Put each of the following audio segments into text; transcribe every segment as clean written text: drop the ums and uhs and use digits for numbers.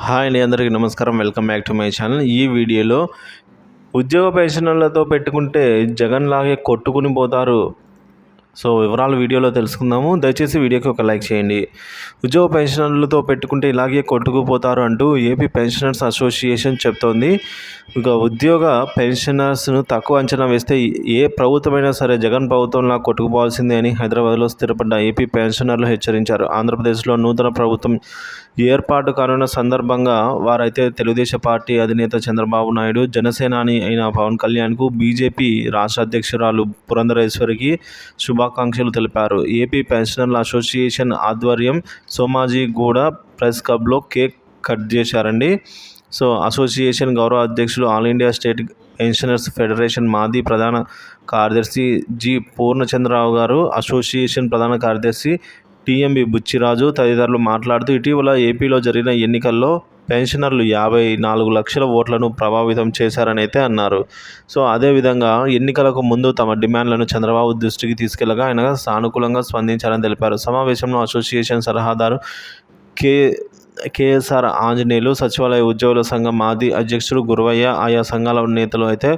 Hi అండి, అందరికీ నమస్కారం. Welcome back to my channel. ఈ వీడియోలో ఉద్యోగ పెన్షన్లతో పెట్టుకుంటే జగన్ లాగే కొట్టుకుని పోతారు. సో వివరాలు వీడియోలో తెలుసుకుందాము. దయచేసి వీడియోకి ఒక లైక్ చేయండి. ఉద్యోగ పెన్షనర్లతో పెట్టుకుంటే ఇలాగే కొట్టుకుపోతారు అంటూ ఏపీ పెన్షనర్స్ అసోసియేషన్ చెప్తోంది. ఇక ఉద్యోగ పెన్షనర్స్ను తక్కువ అంచనా వేస్తే ఏ ప్రభుత్వమైనా సరే జగన్ ప్రభుత్వంలా కొట్టుకుపోవాల్సిందే అని హైదరాబాద్లో స్థిరపడ్డ ఏపీ పెన్షనర్లు హెచ్చరించారు. ఆంధ్రప్రదేశ్లో నూతన ప్రభుత్వం ఏర్పాటు కానున్న సందర్భంగా వారైతే తెలుగుదేశం పార్టీ అధినేత చంద్రబాబు నాయుడు, జనసేనాని అయిన పవన్ కళ్యాణ్కు బీజేపీ రాష్ట్ర అధ్యక్షురాలు పురంధరేశ్వరికి శుభాకాంక్షలు తెలిపారు. ఏపీ పెన్షనర్ల అసోసియేషన్ ఆధ్వర్యం సోమాజిగూడ ప్రెస్ క్లబ్లో కేక్ కట్ చేశారండి. సో అసోసియేషన్ గౌరవ అధ్యక్షులు, all India state pensioners federation మాజీ ప్రధాన కార్యదర్శి జి పూర్ణచంద్రరావు గారు, అసోసియేషన్ ప్రధాన కార్యదర్శి టీఎంబీ బుచ్చిరాజు తదితరులు మాట్లాడుతూ, ఇటీవల ఏపీలో జరిగిన ఎన్నికల్లో పెన్షనర్లు 54 లక్షల ఓట్లను ప్రభావితం చేశారని అయితే అన్నారు. సో అదేవిధంగా ఎన్నికలకు ముందు తమ డిమాండ్లను చంద్రబాబు దృష్టికి తీసుకెళ్లగా ఆయన సానుకూలంగా స్పందించారని తెలిపారు. సమావేశంలో అసోసియేషన్ సలహాదారు కేఎస్ఆర్ ఆంజనేయులు, సచివాలయ ఉద్యోగుల సంఘం మాజీ అధ్యక్షుడు గురవయ్య, ఆయా సంఘాల నేతలు అయితే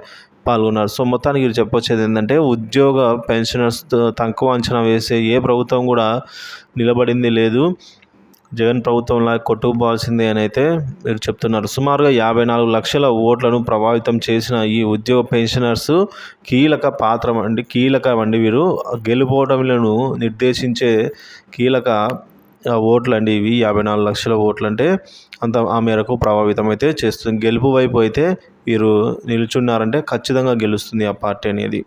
పాల్గొన్నారు. సో మొత్తానికి ఇది చెప్పొచ్చేది ఏంటంటే, ఉద్యోగ పెన్షనర్స్ తక్కువ అంచనా వేసే ఏ ప్రభుత్వం కూడా నిలబడింది లేదు. జగన్ ప్రభుత్వంలా కొట్టుకుపోవాల్సిందే అని అయితే మీరు చెప్తున్నారు. సుమారుగా 54 లక్షల ఓట్లను ప్రభావితం చేసిన ఈ ఉద్యోగ పెన్షనర్స్ కీలకమండి. వీరు గెలుపోటములను నిర్దేశించే కీలక ఓట్లండి ఇవి. 54 లక్షల ఓట్లు అంటే ఆ మేరకు ప్రభావితం అయితే చేస్తుంది. గెలుపు వైపు అయితే వీరు నిల్చున్నారంటే ఖచ్చితంగా గెలుస్తుంది ఆ పార్టీ అనేది.